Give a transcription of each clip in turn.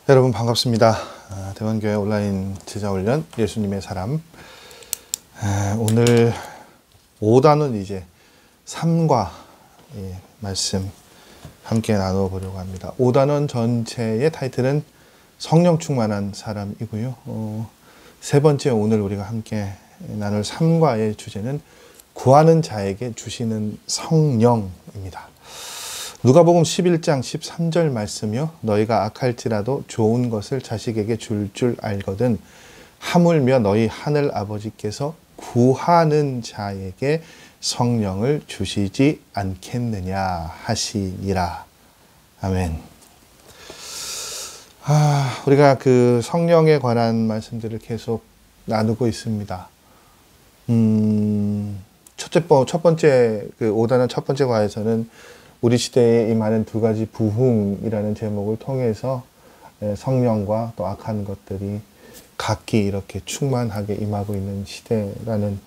여러분 반갑습니다. 대원교회 온라인 제자훈련 예수님의 사람. 오늘 5단원 이제 3과 말씀 함께 나누어 보려고 합니다. 5단원 전체의 타이틀은 성령 충만한 사람이고요. 세 번째 오늘 우리가 함께 나눌 3과의 주제는 구하는 자에게 주시는 성령입니다. 누가복음 11장 13절 말씀이요. 너희가 악할지라도 좋은 것을 자식에게 줄 알거든 하물며 너희 하늘 아버지께서 구하는 자에게 성령을 주시지 않겠느냐 하시니라. 아멘. 우리가 그 성령에 관한 말씀들을 계속 나누고 있습니다. 첫 번째 그 5단원 첫 번째 과에서는 우리 시대에 임하는 두 가지 부흥이라는 제목을 통해서 성령과 또 악한 것들이 각기 이렇게 충만하게 임하고 있는 시대라는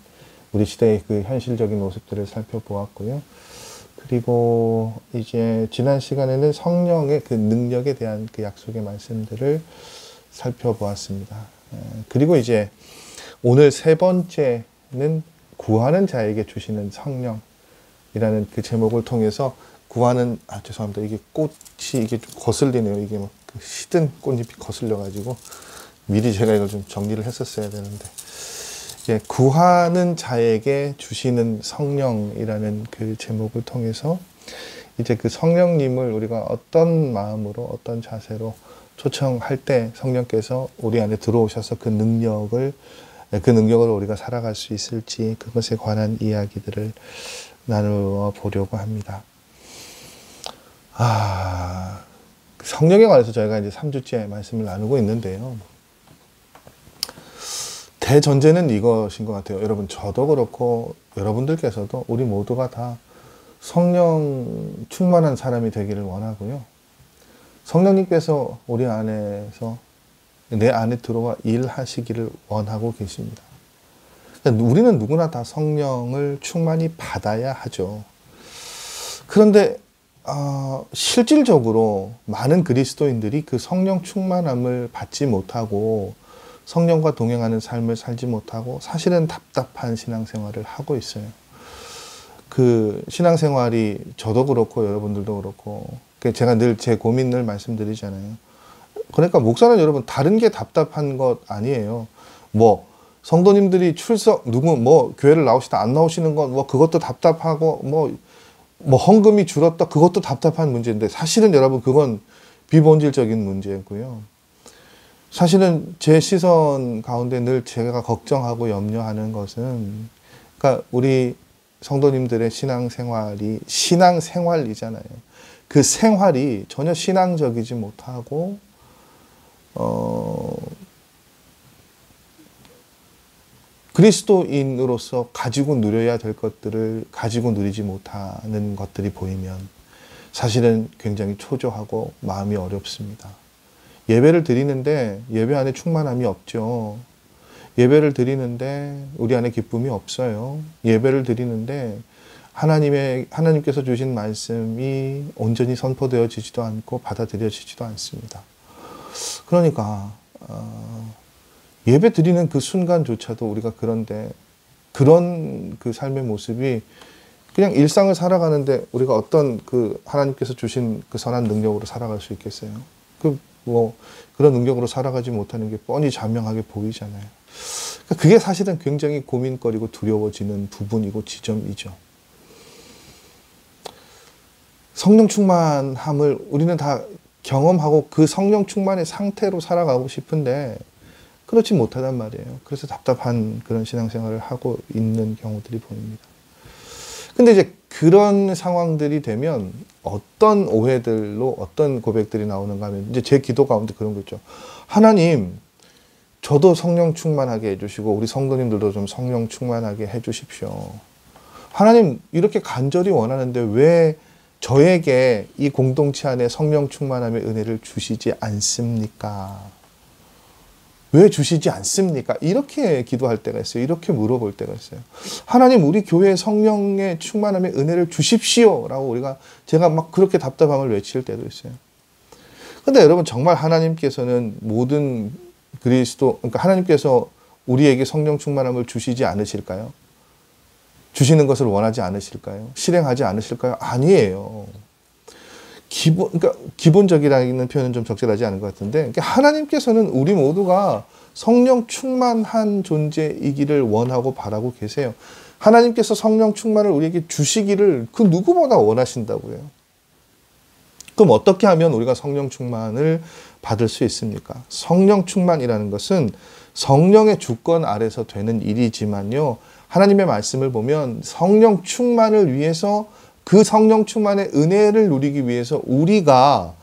우리 시대의 그 현실적인 모습들을 살펴보았고요. 그리고 이제 지난 시간에는 성령의 그 능력에 대한 그 약속의 말씀들을 살펴보았습니다. 그리고 이제 오늘 세 번째는 구하는 자에게 주시는 성령이라는 그 제목을 통해서 구하는, 죄송합니다. 이게 꽃이 이게 좀 거슬리네요. 이게 막 시든 꽃잎이 거슬려가지고 미리 제가 이걸 좀 정리를 했었어야 되는데, 구하는 자에게 주시는 성령이라는 그 제목을 통해서 이제 그 성령님을 우리가 어떤 마음으로 어떤 자세로 초청할 때 성령께서 우리 안에 들어오셔서 그 능력을 우리가 살아갈 수 있을지 그것에 관한 이야기들을 나누어 보려고 합니다. 성령에 관해서 저희가 이제 3주째 말씀을 나누고 있는데요. 대전제는 이것인 것 같아요. 여러분, 저도 그렇고 여러분들께서도 우리 모두가 다 성령 충만한 사람이 되기를 원하고요. 성령님께서 우리 안에서 내 안에 들어와 일하시기를 원하고 계십니다. 그러니까 우리는 누구나 다 성령을 충만히 받아야 하죠. 그런데 실질적으로 많은 그리스도인들이 그 성령 충만함을 받지 못하고 성령과 동행하는 삶을 살지 못하고 사실은 답답한 신앙생활을 하고 있어요. 그 신앙생활이 저도 그렇고 여러분들도 그렇고 제가 늘 제 고민을 말씀드리잖아요. 그러니까 목사는 여러분 다른 게 답답한 것 아니에요. 성도님들이 교회를 나오시다 안 나오시는 건 그것도 답답하고 헌금이 줄었다 그것도 답답한 문제인데 사실은 여러분 그건 비본질적인 문제고요. 사실은 제 시선 가운데 늘 제가 걱정하고 염려하는 것은 그러니까 우리 성도님들의 신앙생활이잖아요. 그 생활이 전혀 신앙적이지 못하고 그리스도인으로서 가지고 누려야 될 것들을 가지고 누리지 못하는 것들이 보이면 사실은 굉장히 초조하고 마음이 어렵습니다. 예배를 드리는데 예배 안에 충만함이 없죠. 예배를 드리는데 우리 안에 기쁨이 없어요. 예배를 드리는데 하나님께서 주신 말씀이 온전히 선포되어지지도 않고 받아들여지지도 않습니다. 그러니까 예배 드리는 그 순간조차도 우리가 그런 그 삶의 모습이 그냥 일상을 살아가는데 우리가 어떤 그 하나님께서 주신 그 선한 능력으로 살아갈 수 있겠어요? 그런 능력으로 살아가지 못하는 게 뻔히 자명하게 보이잖아요. 그게 사실은 굉장히 고민거리고 두려워지는 부분이고 지점이죠. 성령 충만함을 우리는 다 경험하고 그 성령 충만의 상태로 살아가고 싶은데 그렇지 못하단 말이에요. 그래서 답답한 그런 신앙생활을 하고 있는 경우들이 보입니다. 근데 이제 그런 상황들이 되면 어떤 오해들로 어떤 고백들이 나오는가 하면 이제 제 기도 가운데 그런 거 있죠. 하나님, 저도 성령 충만하게 해주시고 우리 성도님들도 좀 성령 충만하게 해주십시오. 하나님, 이렇게 간절히 원하는데 왜 저에게 이 공동체 안에 성령 충만함의 은혜를 주시지 않습니까? 왜 주시지 않습니까? 이렇게 기도할 때가 있어요. 이렇게 물어볼 때가 있어요. 하나님, 우리 교회에 성령의 충만함의 은혜를 주십시오. 라고 제가 막 그렇게 답답함을 외칠 때도 있어요. 근데 여러분 정말 하나님께서는 모든 그러니까 하나님께서 우리에게 성령 충만함을 주시지 않으실까요? 주시는 것을 원하지 않으실까요? 실행하지 않으실까요? 아니에요. 그러니까 기본적이라는 표현은 좀 적절하지 않은 것 같은데, 그러니까 하나님께서는 우리 모두가 성령 충만한 존재이기를 원하고 바라고 계세요. 하나님께서 성령 충만을 우리에게 주시기를 그 누구보다 원하신다고요. 그럼 어떻게 하면 우리가 성령 충만을 받을 수 있습니까? 성령 충만이라는 것은 성령의 주권 아래서 되는 일이지만요. 하나님의 말씀을 보면 성령 충만을 위해서 그 성령 충만의 은혜를 누리기 위해서 우리가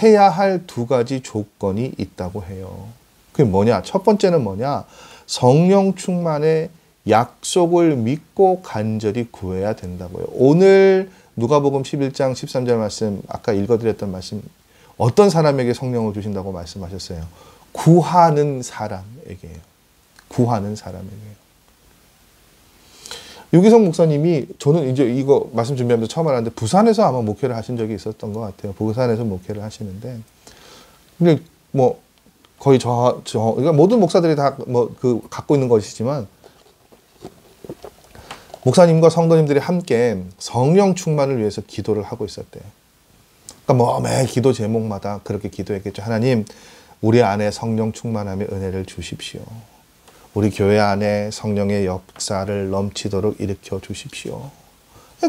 해야 할 두 가지 조건이 있다고 해요. 그게 뭐냐? 첫 번째는 뭐냐? 성령 충만의 약속을 믿고 간절히 구해야 된다고요. 오늘 누가복음 11장 13절 말씀, 아까 읽어드렸던 말씀, 어떤 사람에게 성령을 주신다고 말씀하셨어요? 구하는 사람에게요. 구하는 사람에게요. 유기성 목사님이, 저는 이제 이거 말씀 준비하면서 처음 알았는데 부산에서 아마 목회를 하신 적이 있었던 것 같아요. 부산에서 목회를 하시는데, 근데 뭐 거의 그러니까 모든 목사들이 다 갖고 있는 것이지만, 목사님과 성도님들이 함께 성령 충만을 위해서 기도를 하고 있었대요. 그러니까 매 기도 제목마다 그렇게 기도했겠죠. 하나님, 우리 안에 성령 충만함의 은혜를 주십시오. 우리 교회 안에 성령의 역사를 넘치도록 일으켜 주십시오.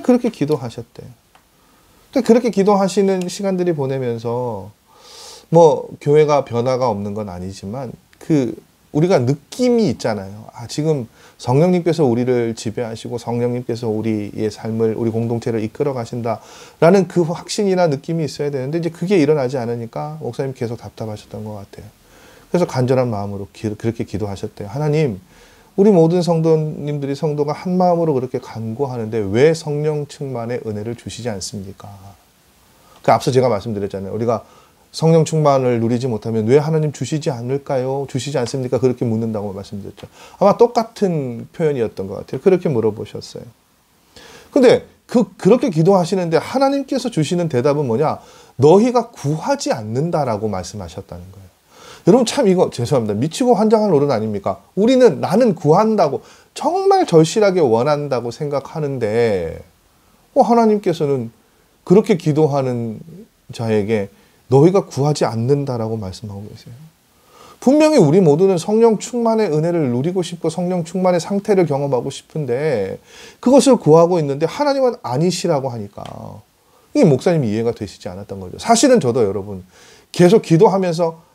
그렇게 기도하셨대요. 그렇게 기도하시는 시간들이 보내면서 교회가 변화가 없는 건 아니지만 우리가 느낌이 있잖아요. 지금 성령님께서 우리를 지배하시고 성령님께서 우리의 삶을, 우리 공동체를 이끌어 가신다라는 그 확신이나 느낌이 있어야 되는데 이제 그게 일어나지 않으니까 목사님 계속 답답하셨던 것 같아요. 그래서 간절한 마음으로 그렇게 기도하셨대요. 하나님, 우리 모든 성도님들이 성도가 한 마음으로 그렇게 간구하는데 왜 성령 충만의 은혜를 주시지 않습니까? 앞서 제가 말씀드렸잖아요. 우리가 성령 충만을 누리지 못하면 왜 하나님 주시지 않을까요? 주시지 않습니까? 그렇게 묻는다고 말씀드렸죠. 아마 똑같은 표현이었던 것 같아요. 그렇게 물어보셨어요. 근데 그렇게 기도하시는데 하나님께서 주시는 대답은 뭐냐? 너희가 구하지 않는다라고 말씀하셨다는 거예요. 여러분 참 이거 죄송합니다. 미치고 환장할 노릇 아닙니까? 나는 구한다고 정말 절실하게 원한다고 생각하는데 하나님께서는 그렇게 기도하는 자에게 너희가 구하지 않는다라고 말씀하고 계세요. 분명히 우리 모두는 성령 충만의 은혜를 누리고 싶고 성령 충만의 상태를 경험하고 싶은데 그것을 구하고 있는데 하나님은 아니시라고 하니까 이게 목사님이 이해가 되시지 않았던 거죠. 사실은 저도 여러분 계속 기도하면서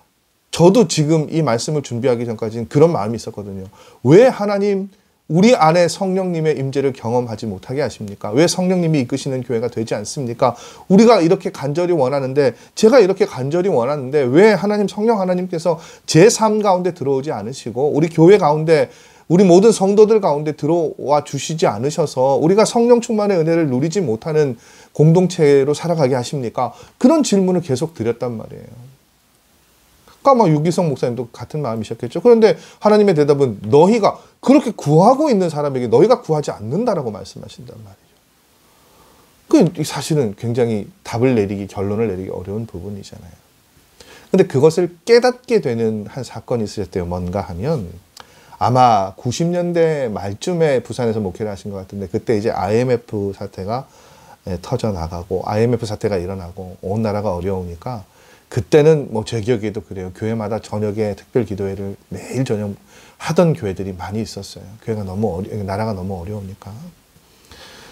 저도 지금 이 말씀을 준비하기 전까지는 그런 마음이 있었거든요. 왜 하나님 우리 안에 성령님의 임재를 경험하지 못하게 하십니까? 왜 성령님이 이끄시는 교회가 되지 않습니까? 우리가 이렇게 간절히 원하는데, 제가 이렇게 간절히 원하는데 왜 성령 하나님께서 제 삶 가운데 들어오지 않으시고 우리 교회 가운데, 우리 모든 성도들 가운데 들어와 주시지 않으셔서 우리가 성령 충만의 은혜를 누리지 못하는 공동체로 살아가게 하십니까? 그런 질문을 계속 드렸단 말이에요. 아마 유기성 목사님도 같은 마음이셨겠죠. 그런데 하나님의 대답은 너희가 그렇게 구하고 있는 사람에게 너희가 구하지 않는다라고 말씀하신단 말이죠. 그 사실은 굉장히 결론을 내리기 어려운 부분이잖아요. 근데 그것을 깨닫게 되는 한 사건이 있으셨대요. 뭔가 하면 아마 90년대 말쯤에 부산에서 목회를 하신 것 같은데 그때 이제 IMF 사태가 터져나가고 IMF 사태가 일어나고 온 나라가 어려우니까 그때는 제 기억에도 그래요. 교회마다 저녁에 특별 기도회를 매일 저녁 하던 교회들이 많이 있었어요. 나라가 너무 어려우니까.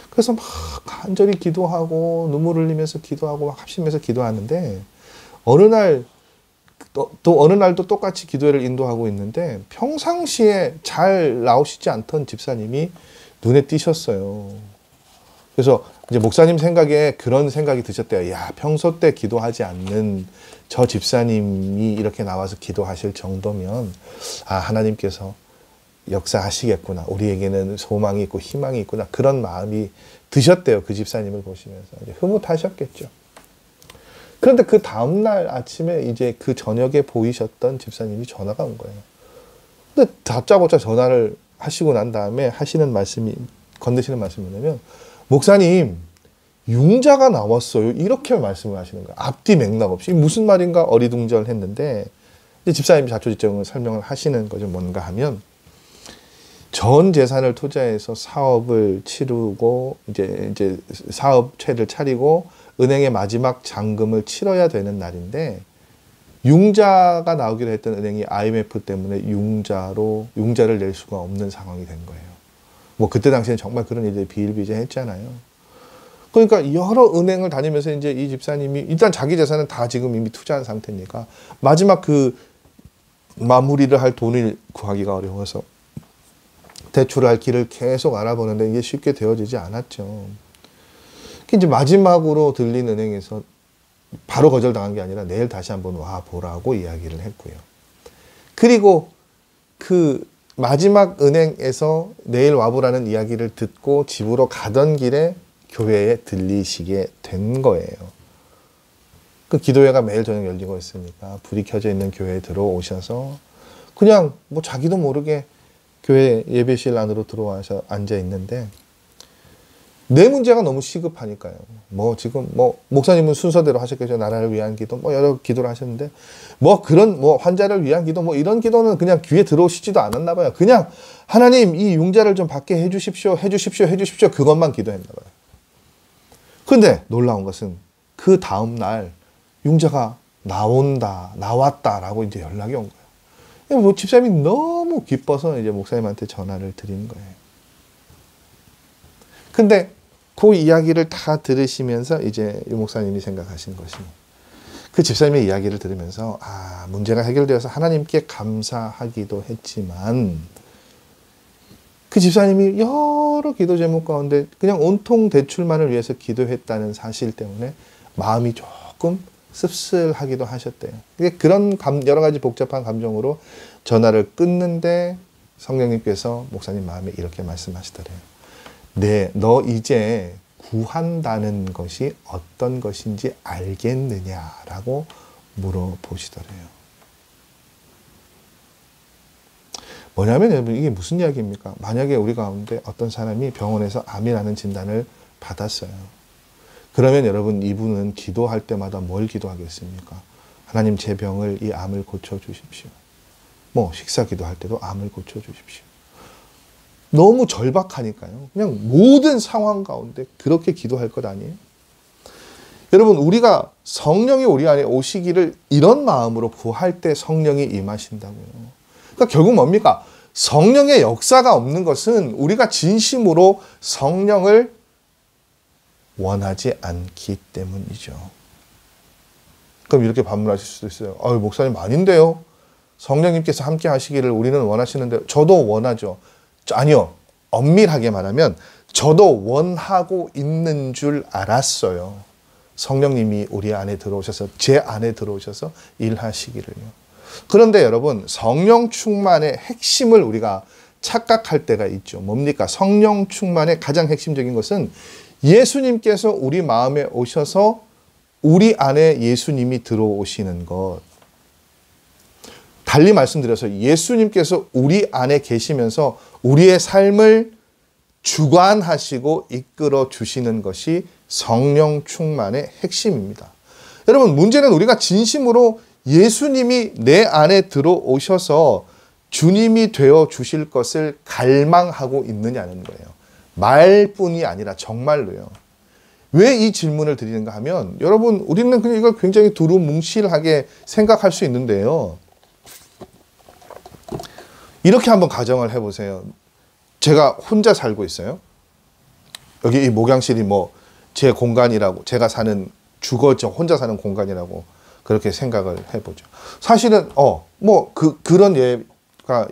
그래서 막 간절히 기도하고 눈물 흘리면서 기도하고 막 합심해서 기도하는데 어느 날도 똑같이 기도회를 인도하고 있는데 평상시에 잘 나오시지 않던 집사님이 눈에 띄셨어요. 그래서 이제 목사님 생각에 그런 생각이 드셨대요. 야, 평소 때 기도하지 않는 저 집사님이 이렇게 나와서 기도하실 정도면 하나님께서 역사하시겠구나. 우리에게는 소망이 있고 희망이 있구나. 그런 마음이 드셨대요. 그 집사님을 보시면서. 이제 흐뭇하셨겠죠. 그런데 그 다음날 아침에 이제 그 저녁에 보이셨던 집사님이 전화가 온 거예요. 근데 다짜고짜 전화를 하시고 난 다음에 건네시는 말씀이 뭐냐면 목사님, 융자가 나왔어요. 이렇게 말씀을 하시는 거예요. 앞뒤 맥락 없이. 무슨 말인가 어리둥절했는데 집사님이 자초지종을 설명을 하시는 거죠. 뭔가 하면 전 재산을 투자해서 사업을 치르고 이제 사업체를 차리고 은행의 마지막 잔금을 치러야 되는 날인데 융자가 나오기로 했던 은행이 IMF 때문에 융자를 낼 수가 없는 상황이 된 거예요. 뭐 그때 당시에는 정말 그런 일들이 비일비재했잖아요. 그러니까 여러 은행을 다니면서 이제 이 집사님이 일단 자기 재산은 다 지금 이미 투자한 상태니까 마지막 그 마무리를 할 돈을 구하기가 어려워서 대출을 할 길을 계속 알아보는데 이게 쉽게 되어지지 않았죠. 이제 마지막으로 들린 은행에서 바로 거절당한 게 아니라 내일 다시 한번 와보라고 이야기를 했고요. 그리고 그 마지막 은행에서 내일 와보라는 이야기를 듣고 집으로 가던 길에 교회에 들리시게 된 거예요. 그 기도회가 매일 저녁 열리고 있으니까 불이 켜져 있는 교회에 들어오셔서 그냥 뭐 자기도 모르게 교회 예배실 안으로 들어와서 앉아 있는데 내 문제가 너무 시급하니까요. 뭐 지금 뭐 목사님은 순서대로 하셨겠죠. 나라를 위한 기도 뭐 여러 기도를 하셨는데 뭐 그런 뭐 환자를 위한 기도 뭐 이런 기도는 그냥 귀에 들어오시지도 않았나 봐요. 그냥 하나님 이 융자를 좀 받게 해주십시오. 그것만 기도했나 봐요. 근데 놀라운 것은 그 다음 날 융자가 나왔다라고 이제 연락이 온 거예요. 뭐 집사님이 너무 기뻐서 이제 목사님한테 전화를 드린 거예요. 근데 그 이야기를 다 들으시면서 이제 유 목사님이 생각하신 것이 그 집사님의 이야기를 들으면서 문제가 해결되어서 하나님께 감사하기도 했지만 그 집사님이 여러 기도 제목 가운데 그냥 온통 대출만을 위해서 기도했다는 사실 때문에 마음이 조금 씁쓸하기도 하셨대요. 그런 여러 가지 복잡한 감정으로 전화를 끊는데 성령님께서 목사님 마음에 이렇게 말씀하시더래요. 네, 너 이제 구한다는 것이 어떤 것인지 알겠느냐라고 물어보시더래요. 뭐냐면 여러분 이게 무슨 이야기입니까? 만약에 우리 가운데 어떤 사람이 병원에서 암이라는 진단을 받았어요. 그러면 여러분 이분은 기도할 때마다 뭘 기도하겠습니까? 하나님 제 병을 이 암을 고쳐주십시오. 뭐 식사 기도할 때도 암을 고쳐주십시오. 너무 절박하니까요. 그냥 모든 상황 가운데 그렇게 기도할 것 아니에요? 여러분 우리가 성령이 우리 안에 오시기를 이런 마음으로 구할 때 성령이 임하신다고요. 그러니까 결국 뭡니까? 성령의 역사가 없는 것은 우리가 진심으로 성령을 원하지 않기 때문이죠. 그럼 이렇게 반문하실 수도 있어요. 목사님 아닌데요. 성령님께서 함께 하시기를 우리는 원하시는데 저도 원하죠. 아니요. 엄밀하게 말하면 저도 원하고 있는 줄 알았어요. 성령님이 우리 안에 들어오셔서 제 안에 들어오셔서 일하시기를요. 그런데 여러분 성령 충만의 핵심을 우리가 착각할 때가 있죠. 뭡니까? 성령 충만의 가장 핵심적인 것은 예수님께서 우리 마음에 오셔서 우리 안에 예수님이 들어오시는 것. 달리 말씀드려서 예수님께서 우리 안에 계시면서 우리의 삶을 주관하시고 이끌어 주시는 것이 성령 충만의 핵심입니다. 여러분 문제는 우리가 진심으로 예수님이 내 안에 들어오셔서 주님이 되어 주실 것을 갈망하고 있느냐는 거예요. 말뿐이 아니라 정말로요. 왜 이 질문을 드리는가 하면 여러분 우리는 그냥 이걸 굉장히 두루뭉실하게 생각할 수 있는데요. 이렇게 한번 가정을 해보세요. 제가 혼자 살고 있어요. 여기 이 목양실이 뭐 제 공간이라고 제가 사는 주거죠. 혼자 사는 공간이라고 그렇게 생각을 해보죠. 사실은 그런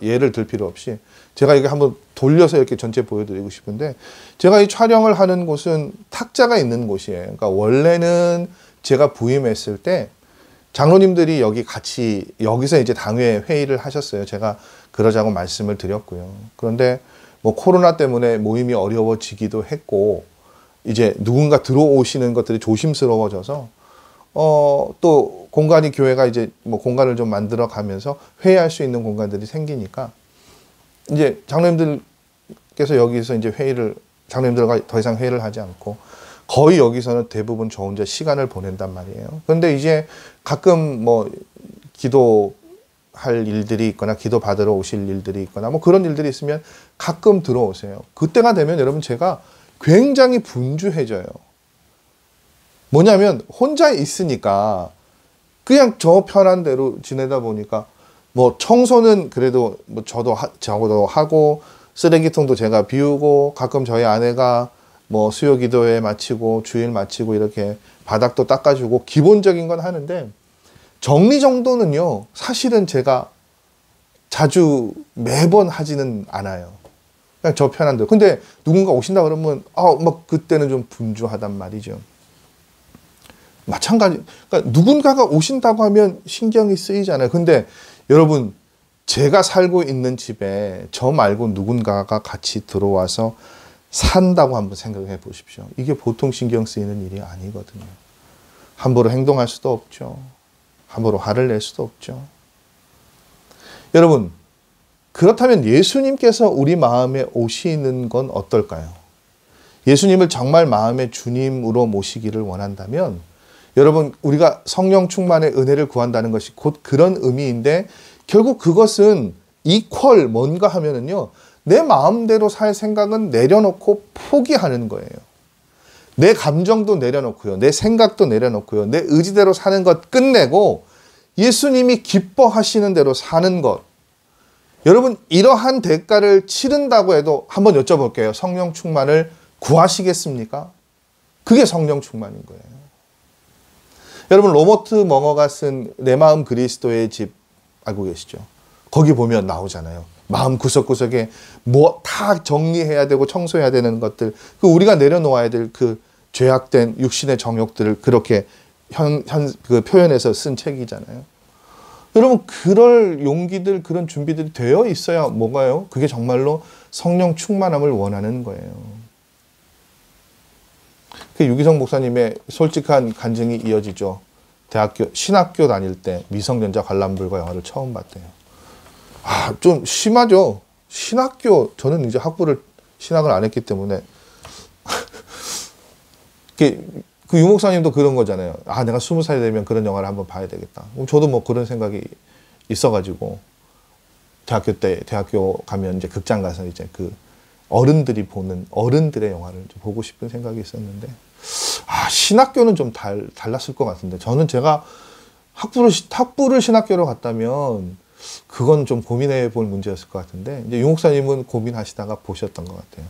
예를 들 필요 없이 제가 이게 한번 돌려서 이렇게 전체 보여드리고 싶은데 제가 이 촬영을 하는 곳은 탁자가 있는 곳이에요. 그러니까 원래는 제가 부임했을 때 장로님들이 여기서 이제 당회 회의를 하셨어요. 제가 그러자고 말씀을 드렸고요. 그런데 뭐 코로나 때문에 모임이 어려워지기도 했고 이제 누군가 들어오시는 것들이 조심스러워져서 또 교회가 이제 뭐 공간을 좀 만들어 가면서 회의할 수 있는 공간들이 생기니까 이제 장로님들께서 여기서 이제 장로님들과 더 이상 회의를 하지 않고 거의 여기서는 대부분 저 혼자 시간을 보낸단 말이에요. 그런데 이제 가끔 뭐 기도할 일들이 있거나 기도 받으러 오실 일들이 있거나 뭐 그런 일들이 있으면 가끔 들어오세요. 그때가 되면 여러분 제가 굉장히 분주해져요. 뭐냐면 혼자 있으니까 그냥 저 편한 대로 지내다 보니까 뭐 청소는 그래도 뭐 저도 하고 쓰레기통도 제가 비우고 가끔 저희 아내가 뭐 수요 기도회 마치고 주일 마치고 이렇게 바닥도 닦아주고 기본적인 건 하는데 정리 정도는요 사실은 제가 자주 매번 하지는 않아요. 그냥 저 편한 대로. 근데 누군가 오신다 그러면 막 그때는 좀 분주하단 말이죠. 마찬가지. 그러니까 누군가가 오신다고 하면 신경이 쓰이잖아요. 근데 여러분 제가 살고 있는 집에 저 말고 누군가가 같이 들어와서 산다고 한번 생각해 보십시오. 이게 보통 신경 쓰이는 일이 아니거든요. 함부로 행동할 수도 없죠. 함부로 화를 낼 수도 없죠. 여러분 그렇다면 예수님께서 우리 마음에 오시는 건 어떨까요? 예수님을 정말 마음의 주님으로 모시기를 원한다면 여러분 우리가 성령 충만의 은혜를 구한다는 것이 곧 그런 의미인데 결국 그것은 이퀄 뭔가 하면은요 내 마음대로 살 생각은 내려놓고 포기하는 거예요. 내 감정도 내려놓고요. 내 생각도 내려놓고요. 내 의지대로 사는 것 끝내고 예수님이 기뻐하시는 대로 사는 것. 여러분 이러한 대가를 치른다고 해도 한번 여쭤볼게요. 성령 충만을 구하시겠습니까? 그게 성령 충만인 거예요. 여러분 로버트 멍어가 쓴 내 마음 그리스도의 집 알고 계시죠? 거기 보면 나오잖아요. 마음 구석구석에 뭐 다 정리해야 되고 청소해야 되는 것들, 그 우리가 내려놓아야 될 그 죄악된 육신의 정욕들을 그렇게 그 표현해서 쓴 책이잖아요. 여러분 그럴 용기들 그런 준비들이 되어 있어야 뭐가요? 그게 정말로 성령 충만함을 원하는 거예요. 그 유기성 목사님의 솔직한 간증이 이어지죠. 신학교 다닐 때 미성년자 관람불가 영화를 처음 봤대요. 좀 심하죠. 저는 이제 신학을 안 했기 때문에 그 유목사님도 그런 거잖아요. 내가 20살이 되면 그런 영화를 한번 봐야 되겠다. 저도 뭐 그런 생각이 있어가지고 대학교 가면 이제 극장 가서 이제 그 어른들이 보는 어른들의 영화를 좀 보고 싶은 생각이 있었는데 신학교는 좀 달랐을 것 같은데 저는 제가 학부를 신학교로 갔다면 그건 좀 고민해 볼 문제였을 것 같은데 이제 유 목사님은 고민하시다가 보셨던 것 같아요.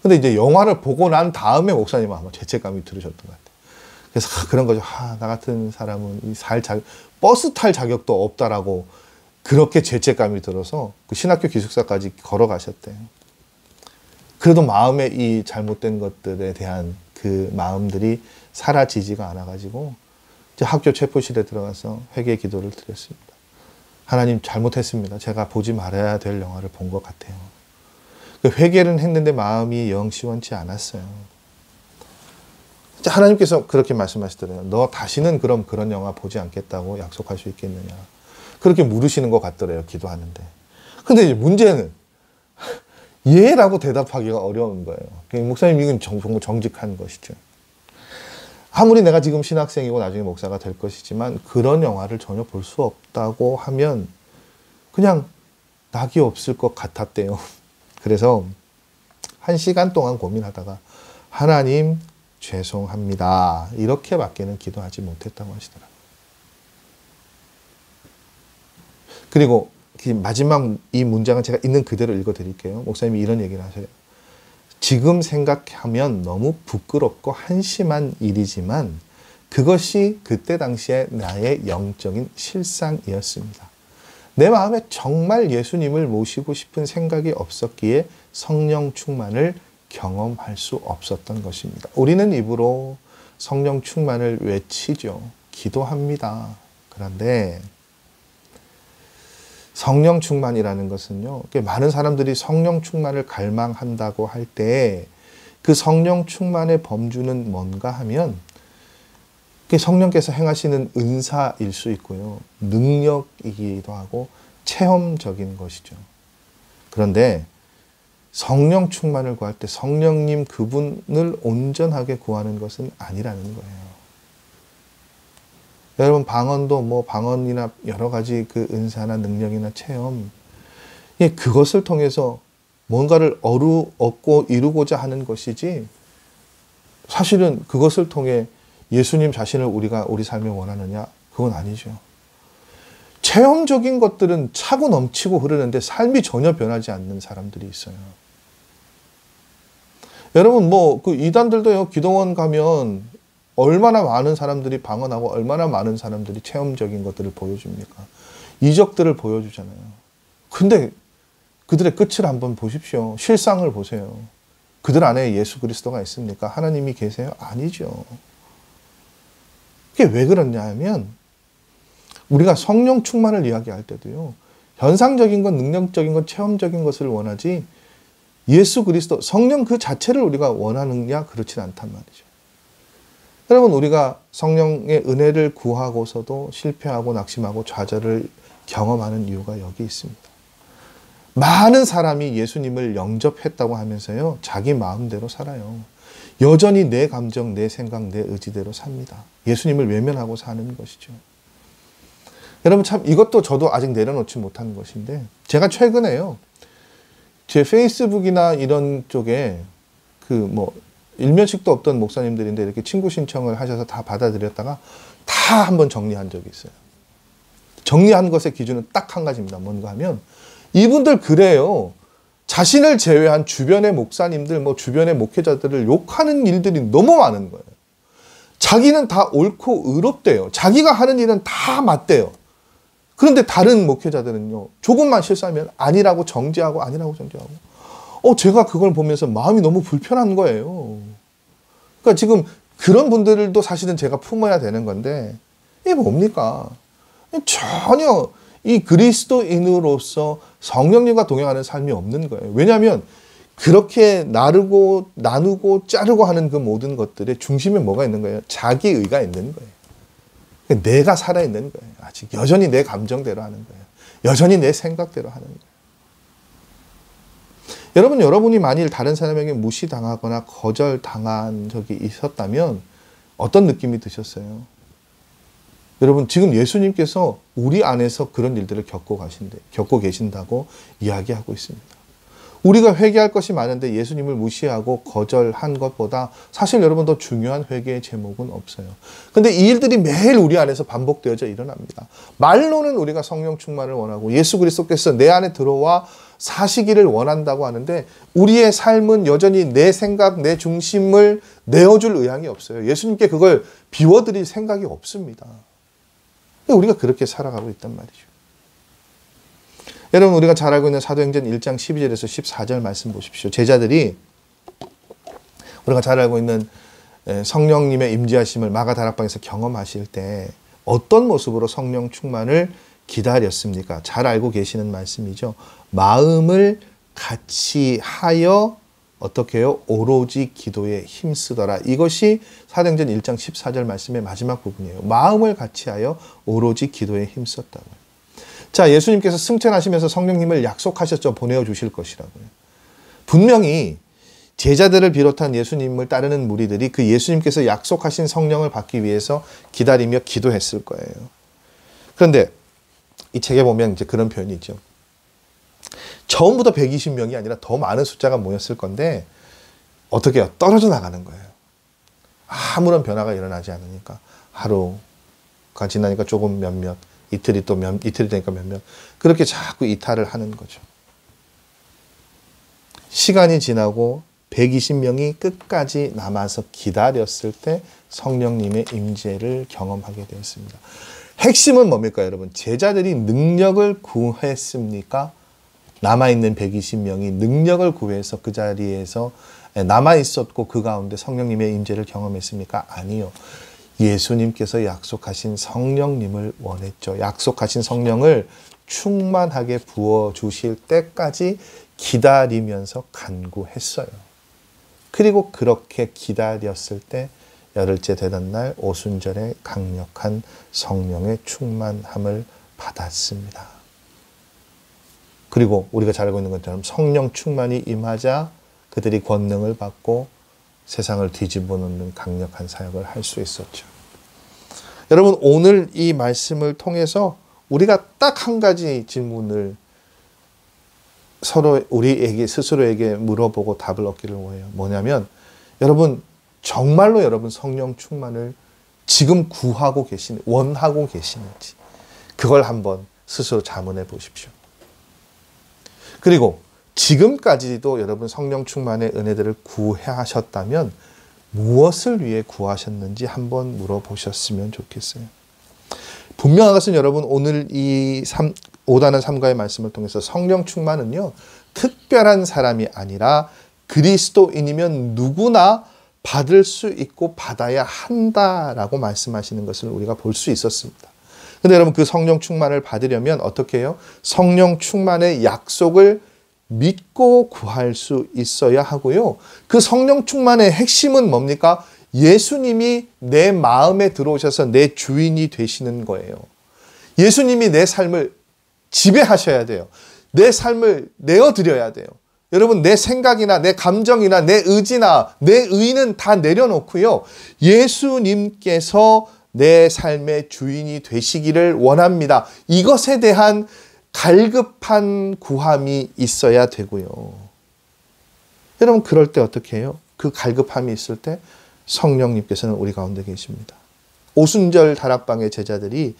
근데 이제 영화를 보고 난 다음에 목사님은 아마 죄책감이 들으셨던 것 같아요. 그래서 그런 거죠. 나 같은 사람은 버스 탈 자격도 없다라고 그렇게 죄책감이 들어서 그 신학교 기숙사까지 걸어가셨대요. 그래도 마음에 이 잘못된 것들에 대한 그 마음들이 사라지지가 않아가지고 이제 학교 체포실에 들어가서 회개 기도를 드렸습니다. 하나님 잘못했습니다. 제가 보지 말아야 될 영화를 본 것 같아요. 회개는 했는데 마음이 영 시원치 않았어요. 하나님께서 그렇게 말씀하시더래요. 너 다시는 그런 영화 보지 않겠다고 약속할 수 있겠느냐. 그렇게 물으시는 것 같더래요. 기도하는데. 근데 이제 문제는 예라고 대답하기가 어려운 거예요. 목사님 이건 정말 정직한 것이죠. 아무리 내가 지금 신학생이고 나중에 목사가 될 것이지만 그런 영화를 전혀 볼 수 없다고 하면 그냥 낙이 없을 것 같았대요. 그래서 1시간 동안 고민하다가 하나님 죄송합니다. 이렇게밖에는 기도하지 못했다고 하시더라고요. 그리고 마지막 이 문장은 제가 있는 그대로 읽어드릴게요. 목사님이 이런 얘기를 하세요. 지금 생각하면 너무 부끄럽고 한심한 일이지만 그것이 그때 당시에 나의 영적인 실상이었습니다. 내 마음에 정말 예수님을 모시고 싶은 생각이 없었기에 성령 충만을 경험할 수 없었던 것입니다. 우리는 입으로 성령 충만을 외치죠. 기도합니다. 그런데 성령 충만이라는 것은요, 많은 사람들이 성령 충만을 갈망한다고 할 때 그 성령 충만의 범주는 뭔가 하면 성령께서 행하시는 은사일 수 있고요, 능력이기도 하고 체험적인 것이죠. 그런데 성령 충만을 구할 때 성령님 그분을 온전하게 구하는 것은 아니라는 거예요. 여러분 방언도 뭐 방언이나 여러 가지 그 은사나 능력이나 체험, 그것을 통해서 뭔가를 얻고 이루고자 하는 것이지, 사실은 그것을 통해 예수님 자신을 우리가 우리 삶에 원하느냐? 그건 아니죠. 체험적인 것들은 차고 넘치고 흐르는데 삶이 전혀 변하지 않는 사람들이 있어요. 여러분 그 이단들도요, 기도원 가면 얼마나 많은 사람들이 방언하고 얼마나 많은 사람들이 체험적인 것들을 보여줍니까? 이적들을 보여주잖아요. 근데 그들의 끝을 한번 보십시오. 실상을 보세요. 그들 안에 예수 그리스도가 있습니까? 하나님이 계세요? 아니죠. 그게 왜 그러냐 하면, 우리가 성령 충만을 이야기할 때도요, 현상적인 것, 능력적인 것, 체험적인 것을 원하지 예수 그리스도, 성령 그 자체를 우리가 원하느냐? 그렇진 않단 말이죠. 여러분, 우리가 성령의 은혜를 구하고서도 실패하고 낙심하고 좌절을 경험하는 이유가 여기 있습니다. 많은 사람이 예수님을 영접했다고 하면서요, 자기 마음대로 살아요. 여전히 내 감정, 내 생각, 내 의지대로 삽니다. 예수님을 외면하고 사는 것이죠. 여러분 참 이것도 저도 아직 내려놓지 못한 것인데, 제가 최근에요, 제 페이스북이나 이런 쪽에 일면식도 없던 목사님들인데 이렇게 친구 신청을 하셔서 다 받아들였다가 다 한번 정리한 적이 있어요. 정리한 것의 기준은 딱 한 가지입니다. 뭔가 하면, 이분들 그래요. 자신을 제외한 주변의 목사님들, 주변의 목회자들을 욕하는 일들이 너무 많은 거예요. 자기는 다 옳고 의롭대요. 자기가 하는 일은 다 맞대요. 그런데 다른 목회자들은요, 조금만 실수하면 아니라고 정죄하고, 아니라고 정죄하고. 제가 그걸 보면서 마음이 너무 불편한 거예요. 그러니까 지금 그런 분들도 사실은 제가 품어야 되는 건데, 이게 뭡니까? 전혀 이 그리스도인으로서 성령님과 동행하는 삶이 없는 거예요. 왜냐하면 그렇게 나누고 자르고 하는 그 모든 것들의 중심에 뭐가 있는 거예요? 자기의가 있는 거예요. 내가 살아있는 거예요. 아직 여전히 내 감정대로 하는 거예요. 여전히 내 생각대로 하는 거예요. 여러분이 만일 다른 사람에게 무시당하거나 거절당한 적이 있었다면 어떤 느낌이 드셨어요? 여러분 지금 예수님께서 우리 안에서 그런 일들을 겪고 계신다고 이야기하고 있습니다. 우리가 회개할 것이 많은데 예수님을 무시하고 거절한 것보다 사실 여러분 더 중요한 회개의 제목은 없어요. 근데 이 일들이 매일 우리 안에서 반복되어져 일어납니다. 말로는 우리가 성령 충만을 원하고 예수 그리스도께서 내 안에 들어와 사시기를 원한다고 하는데, 우리의 삶은 여전히 내 생각, 내 중심을 내어줄 의향이 없어요. 예수님께 그걸 비워드릴 생각이 없습니다. 우리가 그렇게 살아가고 있단 말이죠. 여러분 우리가 잘 알고 있는 사도행전 1장 12절에서 14절 말씀 보십시오. 제자들이 우리가 잘 알고 있는 성령님의 임재하심을 마가다락방에서 경험하실 때 어떤 모습으로 성령 충만을 기다렸습니까? 잘 알고 계시는 말씀이죠. 마음을 같이 하여 어떻게 해요? 오로지 기도에 힘쓰더라. 이것이 사도행전 1장 14절 말씀의 마지막 부분이에요. 마음을 같이 하여 오로지 기도에 힘썼다고요. 자, 예수님께서 승천하시면서 성령님을 약속하셨죠. 보내어 주실 것이라고요. 분명히 제자들을 비롯한 예수님을 따르는 무리들이 그 예수님께서 약속하신 성령을 받기 위해서 기다리며 기도했을 거예요. 그런데 이 책에 보면 이제 그런 표현이 있죠. 처음부터 120명이 아니라 더 많은 숫자가 모였을 건데 어떻게 해요? 떨어져 나가는 거예요. 아무런 변화가 일어나지 않으니까 하루가 지나니까 조금 몇몇, 이틀이 되니까 몇몇, 그렇게 자꾸 이탈을 하는 거죠. 시간이 지나고 120명이 끝까지 남아서 기다렸을 때 성령님의 임재를 경험하게 되었습니다. 핵심은 뭡니까, 여러분? 제자들이 능력을 구했습니까? 남아있는 120명이 능력을 구해서 그 자리에서 남아있었고 그 가운데 성령님의 임재를 경험했습니까? 아니요. 예수님께서 약속하신 성령님을 원했죠. 약속하신 성령을 충만하게 부어주실 때까지 기다리면서 간구했어요. 그리고 그렇게 기다렸을 때 열흘째 되던 날 오순절에 강력한 성령의 충만함을 받았습니다. 그리고 우리가 잘 알고 있는 것처럼 성령 충만이 임하자 그들이 권능을 받고 세상을 뒤집어 놓는 강력한 사역을 할 수 있었죠. 여러분, 오늘 이 말씀을 통해서 우리가 딱 한 가지 질문을 서로 우리에게 스스로에게 물어보고 답을 얻기를 원해요. 뭐냐면 여러분, 정말로 여러분 성령 충만을 지금 구하고 원하고 계시는지 그걸 한번 스스로 자문해 보십시오. 그리고 지금까지도 여러분 성령 충만의 은혜들을 구하셨다면 무엇을 위해 구하셨는지 한번 물어보셨으면 좋겠어요. 분명한 것은 여러분, 오늘 이 5단원 3가의 말씀을 통해서 성령 충만은요, 특별한 사람이 아니라 그리스도인이면 누구나 받을 수 있고 받아야 한다라고 말씀하시는 것을 우리가 볼 수 있었습니다. 근데 여러분, 그 성령 충만을 받으려면 어떻게 해요? 성령 충만의 약속을 믿고 구할 수 있어야 하고요. 그 성령 충만의 핵심은 뭡니까? 예수님이 내 마음에 들어오셔서 내 주인이 되시는 거예요. 예수님이 내 삶을 지배하셔야 돼요. 내 삶을 내어드려야 돼요. 여러분, 내 생각이나 내 감정이나 내 의지나 내 의는 다 내려놓고요. 예수님께서 내 삶의 주인이 되시기를 원합니다. 이것에 대한 갈급한 구함이 있어야 되고요. 여러분, 그럴 때 어떻게 해요? 그 갈급함이 있을 때 성령님께서는 우리 가운데 계십니다. 오순절 다락방의 제자들이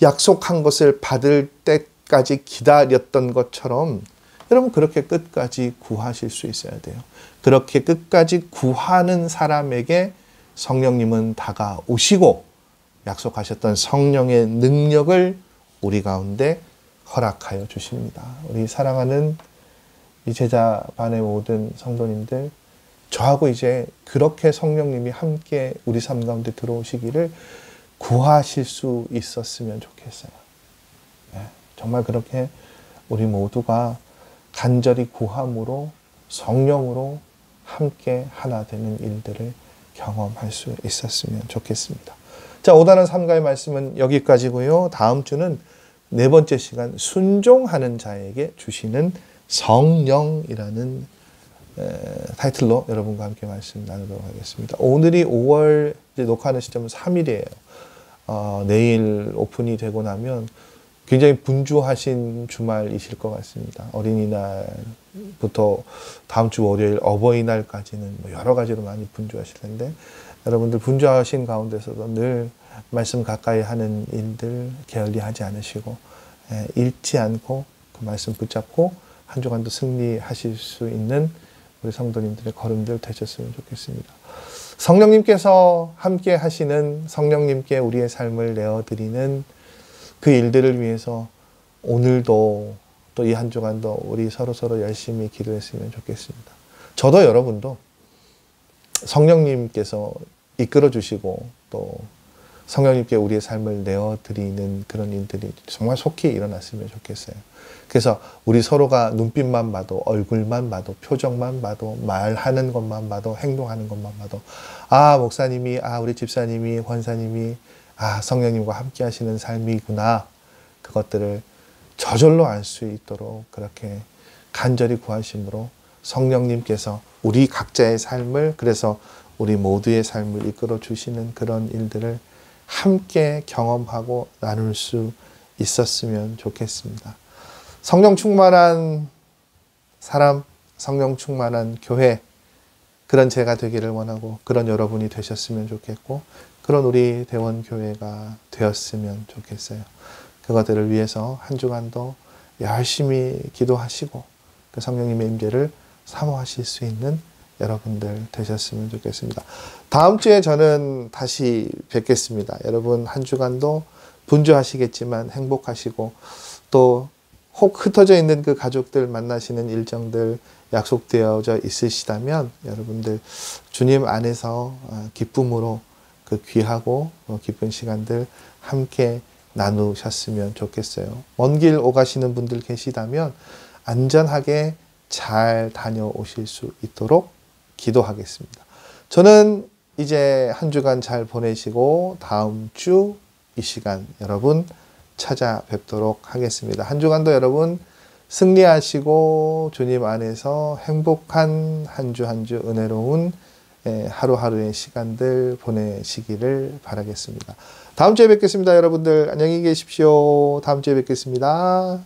약속한 것을 받을 때까지 기다렸던 것처럼 여러분, 그렇게 끝까지 구하실 수 있어야 돼요. 그렇게 끝까지 구하는 사람에게 성령님은 다가오시고 약속하셨던 성령의 능력을 우리 가운데 허락하여 주십니다. 우리 사랑하는 이 제자반의 모든 성도님들, 저하고 이제 그렇게 성령님이 함께 우리 삶 가운데 들어오시기를 구하실 수 있었으면 좋겠어요. 네, 정말 그렇게 우리 모두가 간절히 구함으로 성령으로 함께 하나 되는 일들을 경험할 수 있었으면 좋겠습니다. 자, 5단원 3가의 말씀은 여기까지고요. 다음 주는 네 번째 시간, 순종하는 자에게 주시는 성령이라는 타이틀로 여러분과 함께 말씀 나누도록 하겠습니다. 오늘이 5월, 이제 녹화하는 시점은 3일이에요. 내일 오픈이 되고 나면 굉장히 분주하신 주말이실 것 같습니다. 어린이날부터 다음 주 월요일 어버이날까지는 여러 가지로 많이 분주하실 텐데, 여러분들 분주하신 가운데서도 늘 말씀 가까이 하는 일들 게을리하지 않으시고 잃지 않고 그 말씀 붙잡고 한 주간도 승리하실 수 있는 우리 성도님들의 걸음들 되셨으면 좋겠습니다. 성령님께서 함께 하시는, 성령님께 우리의 삶을 내어드리는 그 일들을 위해서 오늘도 또 이 한 주간도 우리 서로 열심히 기도했으면 좋겠습니다. 저도 여러분도 성령님께서 이끌어 주시고 또 성령님께 우리의 삶을 내어드리는 그런 일들이 정말 속히 일어났으면 좋겠어요. 그래서 우리 서로가 눈빛만 봐도, 얼굴만 봐도, 표정만 봐도, 말하는 것만 봐도, 행동하는 것만 봐도, 아, 목사님이, 아, 우리 집사님이, 권사님이, 아, 성령님과 함께 하시는 삶이구나. 그것들을 저절로 알 수 있도록 그렇게 간절히 구하심으로 성령님께서 우리 각자의 삶을, 그래서 우리 모두의 삶을 이끌어 주시는 그런 일들을 함께 경험하고 나눌 수 있었으면 좋겠습니다. 성령 충만한 사람, 성령 충만한 교회, 그런 제가 되기를 원하고 그런 여러분이 되셨으면 좋겠고 그런 우리 대원교회가 되었으면 좋겠어요. 그것들을 위해서 한 주간도 열심히 기도하시고 그 성령님의 임재를 사모하실 수 있는 여러분들 되셨으면 좋겠습니다. 다음 주에 저는 다시 뵙겠습니다. 여러분 한 주간도 분주하시겠지만 행복하시고 또 혹 흩어져 있는 그 가족들 만나시는 일정들 약속되어져 있으시다면 여러분들 주님 안에서 기쁨으로 그 귀하고 기쁜 시간들 함께 나누셨으면 좋겠어요. 먼 길 오가시는 분들 계시다면 안전하게 잘 다녀오실 수 있도록 기도하겠습니다. 저는 이제 한 주간 잘 보내시고 다음 주 이 시간 여러분 찾아뵙도록 하겠습니다. 한 주간도 여러분 승리하시고 주님 안에서 행복한 한 주 한 주 은혜로운 하루하루의 시간들 보내시기를 바라겠습니다. 다음 주에 뵙겠습니다. 여러분들 안녕히 계십시오. 다음 주에 뵙겠습니다.